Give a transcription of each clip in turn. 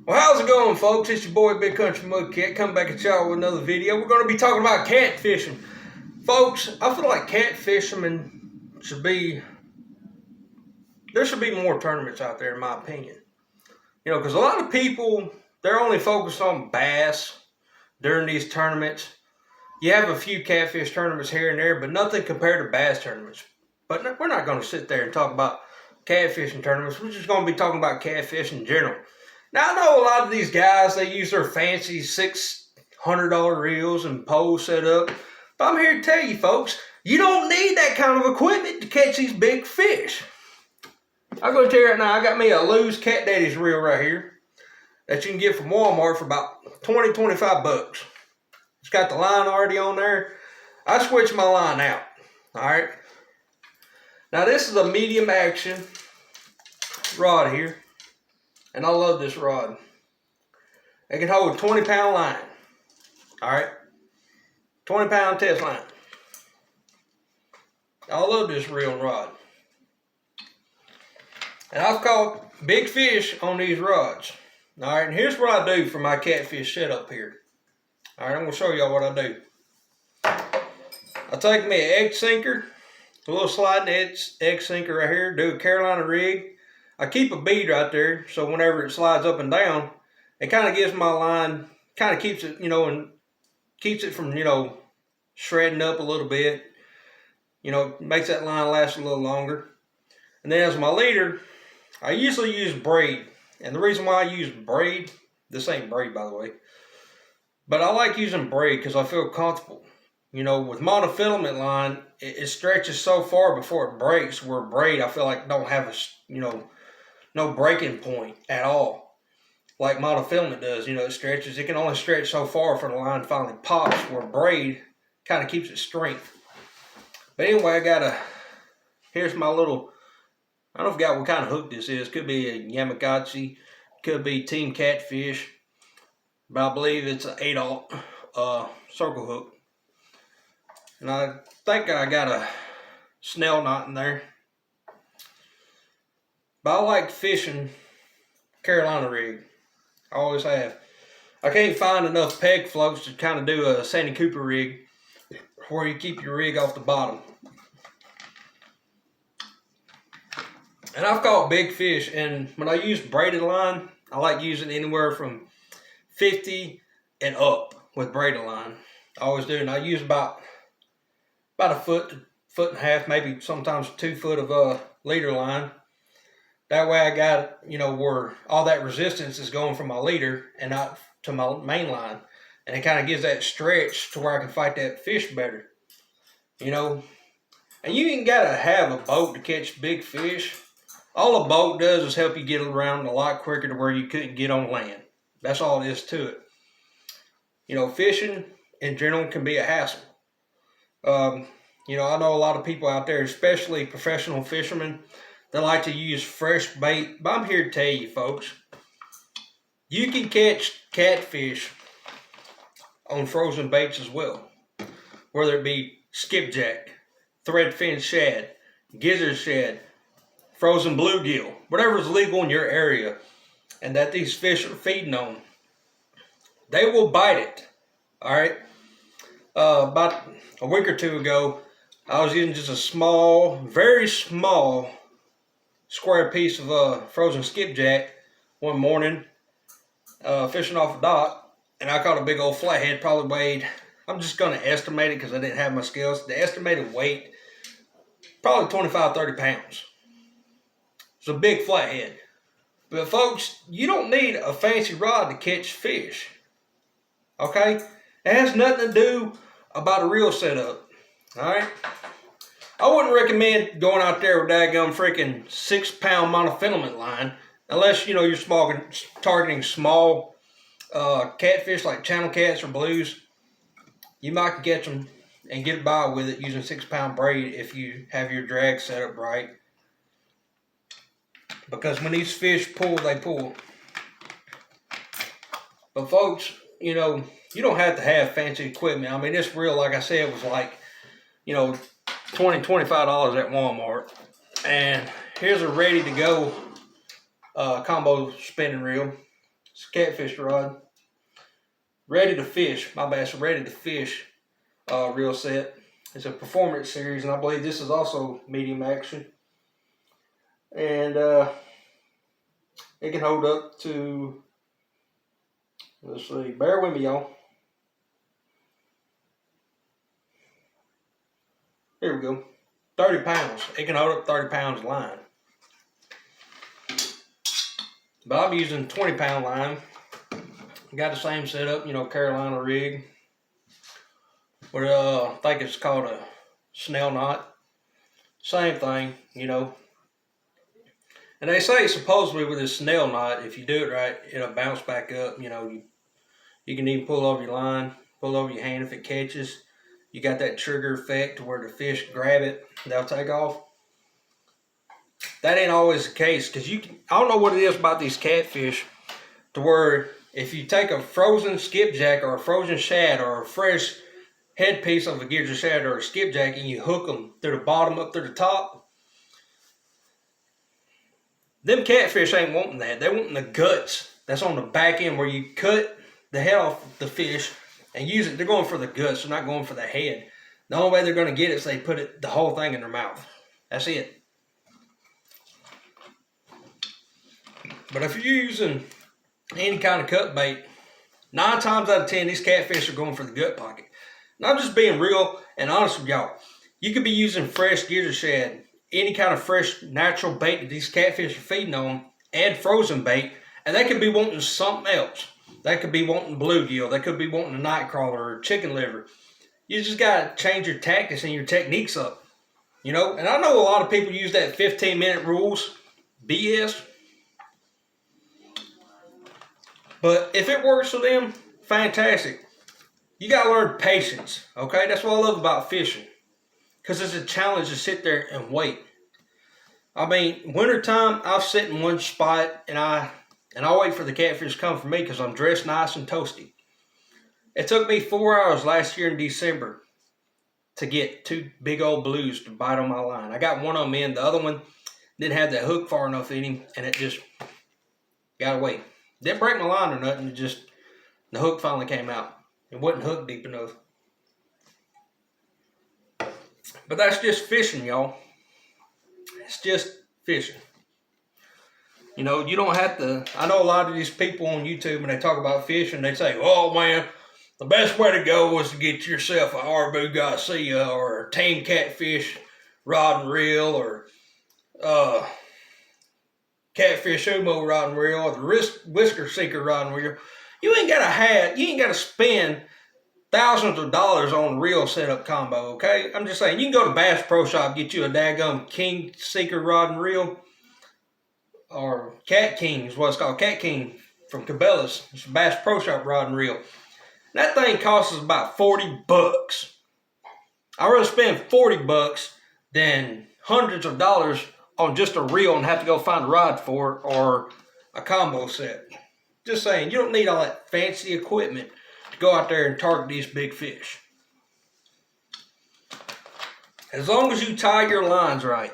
Well, how's it going, folks? It's your boy, Big Country Mudcat, coming back at y'all with another video. We're going to be talking about catfishing. Folks, I feel like catfishermen there should be more tournaments out there, in my opinion. You know, because a lot of people, they're only focused on bass during these tournaments. You have a few catfish tournaments here and there, but nothing compared to bass tournaments. But we're not going to sit there and talk about catfishing tournaments. We're just going to be talking about catfish in general. Now, I know a lot of these guys, they use their fancy $600 reels and poles set up. But I'm here to tell you, folks, you don't need that kind of equipment to catch these big fish. I'm going to tell you right now, I got me a loose Cat Daddy's reel right here that you can get from Walmart for about 20, 25 bucks. It's got the line already on there. I switched my line out, all right? Now, this is a medium action rod here. And I love this rod. It can hold a 20-pound line. Alright? 20-pound test line. I love this reel and rod. And I've caught big fish on these rods. Alright, and here's what I do for my catfish setup here. Alright, I'm going to show y'all what I do. I take me an egg sinker, a little sliding egg sinker right here, do a Carolina rig. I keep a bead right there, so whenever it slides up and down, it kind of gives my line, kind of keeps it, and keeps it from, shredding up a little bit. Makes that line last a little longer. And then as my leader, I usually use braid. And the reason why I use braid, this ain't braid by the way, but I like using braid because I feel comfortable. With monofilament line, it stretches so far before it breaks, where braid, I feel like don't have a, no breaking point at all. Like monofilament does, it stretches. It can only stretch so far before the line finally pops, where braid kind of keeps its strength. But anyway, here's my little, I don't forget what kind of hook this is. Could be a Yamakatsu, could be Team Catfish, but I believe it's an 8/0 circle hook. And I think I got a snell knot in there. But I like fishing Carolina rig. I always have. I can't find enough peg floats to kind of do a Sandy Cooper rig where you keep your rig off the bottom. And I've caught big fish, and when I use braided line, I like using anywhere from 50 and up with braided line. I always do, and I use about a foot and a half, maybe sometimes 2 foot of leader line. That way I got, where all that resistance is going from my leader and not to my main line. And it kind of gives that stretch to where I can fight that fish better. And you ain't got to have a boat to catch big fish. All a boat does is help you get around a lot quicker to where you couldn't get on land. That's all it is to it. Fishing in general can be a hassle. I know a lot of people out there, especially professional fishermen, they like to use fresh bait, but I'm here to tell you, folks, you can catch catfish on frozen baits as well. Whether it be skipjack, threadfin shad, gizzard shad, frozen bluegill, whatever is legal in your area and that these fish are feeding on, they will bite it. All right. About a week or two ago, I was using just a small, very small square piece of frozen skipjack one morning, fishing off a dock, and I caught a big old flathead. Probably weighed, I'm just going to estimate it because I didn't have my scales. The estimated weight, probably 25, 30 pounds. It's a big flathead. But folks, you don't need a fancy rod to catch fish. Okay? It has nothing to do about a reel setup. Alright? I wouldn't recommend going out there with daggum freaking 6-pound monofilament line unless you're targeting small catfish like channel cats or blues. You might catch them and get by with it using 6-pound braid if you have your drag set up right. Because when these fish pull, they pull. But folks, you don't have to have fancy equipment. I mean, this reel, like I said, was like, $20, $25 at Walmart. And here's a ready to go combo spinning reel. It's a catfish rod. Ready to fish. My bad. It's a ready to fish reel set. It's a performance series, and I believe this is also medium action. And it can hold up to, let's see, bear with me, y'all. Here we go. 30 pounds. It can hold up 30 pounds of line. But I'm using 20-pound line. Got the same setup, Carolina rig. But I think it's called a snell knot. Same thing, And they say supposedly with this snell knot, if you do it right, it'll bounce back up. You can even pull over your line, pull over your hand if it catches. You got that trigger effect where the fish grab it, they'll take off. That ain't always the case, because I don't know what it is about these catfish to where if you take a frozen skipjack or a frozen shad or a fresh headpiece of a gidget shad or a skipjack and you hook them through the bottom up through the top, them catfish ain't wanting that. They're wanting the guts that's on the back end where you cut the head off the fish and use it. They're going for the guts. They're not going for the head. The only way they're going to get it is they put the whole thing in their mouth. That's it. But if you're using any kind of cut bait, 9 times out of 10, these catfish are going for the gut pocket. And I'm just being real and honest with y'all. You could be using fresh gidget shad, any kind of fresh natural bait that these catfish are feeding on, and frozen bait, and they could be wanting something else. They could be wanting bluegill. They could be wanting a night crawler or chicken liver. You just got to change your tactics and your techniques up. And I know a lot of people use that 15-minute rules BS. But if it works for them, fantastic. You got to learn patience, okay? That's what I love about fishing. Because it's a challenge to sit there and wait. I mean, wintertime, I'll sit in one spot and I wait for the catfish to come for me because I'm dressed nice and toasty. It took me 4 hours last year in December to get 2 big old blues to bite on my line. I got one of them in. The other one didn't have that hook far enough in him, and it just got away. Didn't break my line or nothing. It just, the hook finally came out. It wasn't hooked deep enough. But that's just fishing, y'all. It's just fishing. You don't have to. I know a lot of these people on YouTube, when they talk about fishing, they say, oh man, the best way to go was to get yourself a Harbu Garcia or a Tame Catfish rod and reel or Catfish Umo rod and reel or the Whisker Seeker rod and reel. You ain't got to spend thousands of dollars on a reel setup combo, okay? I'm just saying, you can go to Bass Pro Shop, get you a daggum King Seeker rod and reel, or Cat King is what it's called, Cat King from Cabela's. It's a Bass Pro Shop rod and reel. That thing costs us about $40. I'd rather spend $40 than hundreds of dollars on just a reel and have to go find a rod for it or a combo set. Just saying, you don't need all that fancy equipment to go out there and target these big fish. As long as you tie your lines right,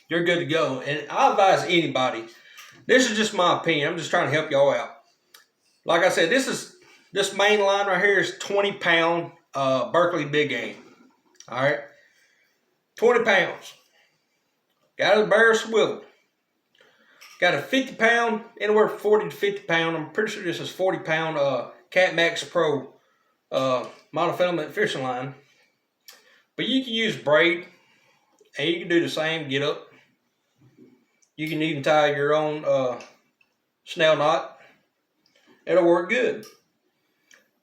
you're good to go. And I advise anybody, this is just my opinion, I'm just trying to help y'all out. Like I said, this main line right here is 20-pound Berkley Big Game. All right, 20 pounds. Got a barrel swivel. Got a 50-pound, anywhere from 40 to 50 pound. I'm pretty sure this is 40-pound Cat Max Pro monofilament fishing line. But you can use braid, and you can do the same get up. You can even tie your own snell knot. It'll work good.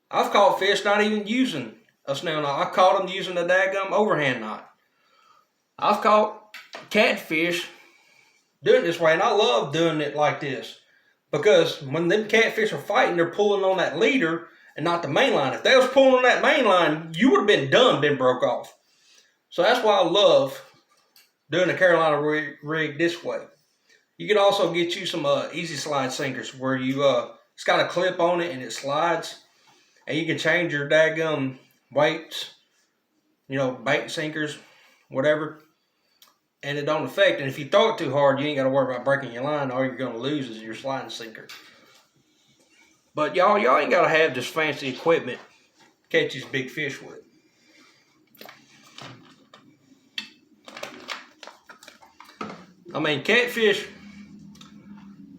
I've caught fish not even using a snell knot. I caught them using a daggum overhand knot. I've caught catfish doing it this way, and I love doing it like this. Because when them catfish are fighting, they're pulling on that leader and not the main line. If they was pulling on that main line, you would have been done, been broke off. So that's why I love doing the Carolina rig this way. You can also get you some easy slide sinkers where you it's got a clip on it and it slides, and you can change your daggum weights, bait sinkers, whatever, and it don't affect. And if you throw it too hard, you ain't got to worry about breaking your line. All you're going to lose is your sliding sinker. But y'all ain't gotta have this fancy equipment to catch these big fish with. I mean, catfish,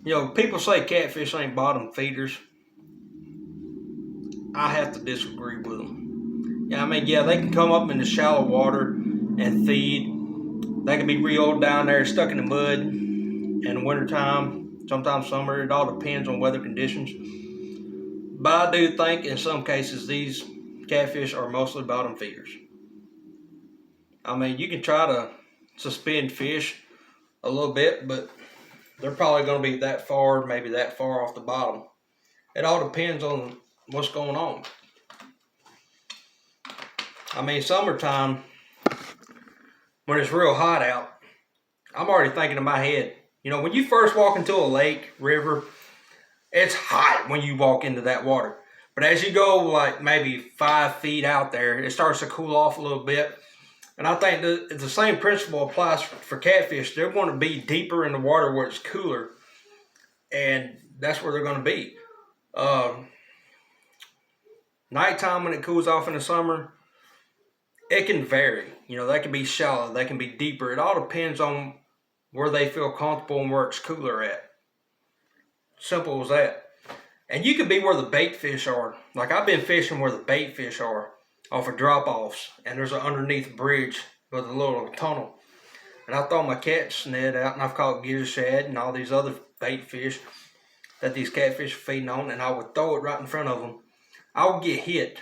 you know, people say catfish ain't bottom feeders. I have to disagree with them. Yeah, I mean, yeah, they can come up in the shallow water and feed. They can be reeled down there, stuck in the mud in the wintertime, sometimes summer. It all depends on weather conditions. But I do think in some cases these catfish are mostly bottom feeders. I mean, you can try to suspend fish a little bit, but they're probably going to be that far, maybe that far off the bottom. It all depends on what's going on. I mean, summertime, when it's real hot out, I'm already thinking in my head, you know, when you first walk into a lake, river, it's hot when you walk into that water. But as you go like maybe 5 feet out there, it starts to cool off a little bit. And I think the same principle applies for catfish. They're going to be deeper in the water where it's cooler. And that's where they're going to be. Nighttime when it cools off in the summer, it can vary. You know, they can be shallow, they can be deeper. It all depends on where they feel comfortable and where it's cooler at. Simple as that. And you can be where the bait fish are. Like I've been fishing where the bait fish are off of drop-offs, and there's an underneath bridge with a little tunnel. And I throw my catch net out, and I've caught gizzard shad and all these other bait fish that these catfish are feeding on, and I would throw it right in front of them. I would get hit.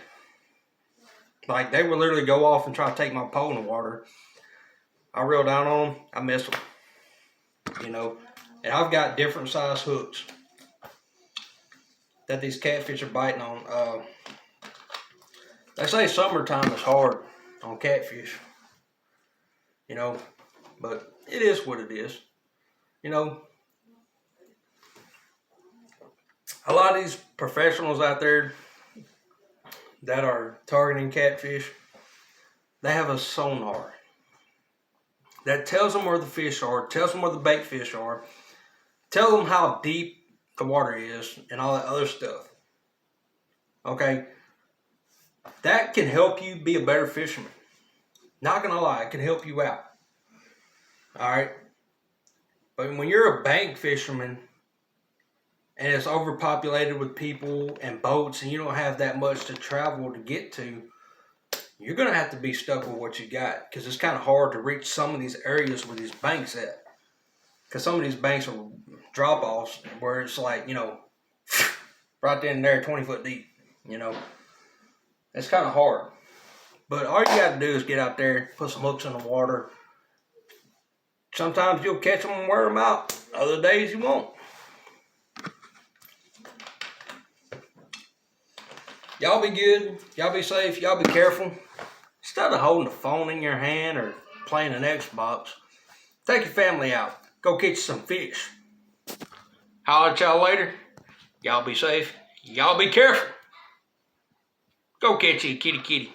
Like they would literally go off and try to take my pole in the water. I reel down on them, I miss them. You know, and I've got different size hooks that these catfish are biting on. They say summertime is hard on catfish, you know, but it is what it is. You know, a lot of these professionals out there that are targeting catfish, they have a sonar that tells them where the fish are, tells them where the bait fish are, tells them how deep the water is and all that other stuff. Okay, that can help you be a better fisherman. Not gonna lie, it can help you out. All right, but when you're a bank fisherman and it's overpopulated with people and boats and you don't have that much to travel to get to, you're gonna have to be stuck with what you got, because it's kind of hard to reach some of these areas where these banks at. Because some of these banks are drop-offs where it's like, you know, right then and there, 20 foot deep, you know. It's kind of hard. But all you got to do is get out there, put some hooks in the water. Sometimes you'll catch them and wear them out. Other days you won't. Y'all be good. Y'all be safe. Y'all be careful. Instead of holding the phone in your hand or playing an Xbox, take your family out. Go catch some fish. Holler at y'all later. Y'all be safe. Y'all be careful. Go catch you a kitty kitty.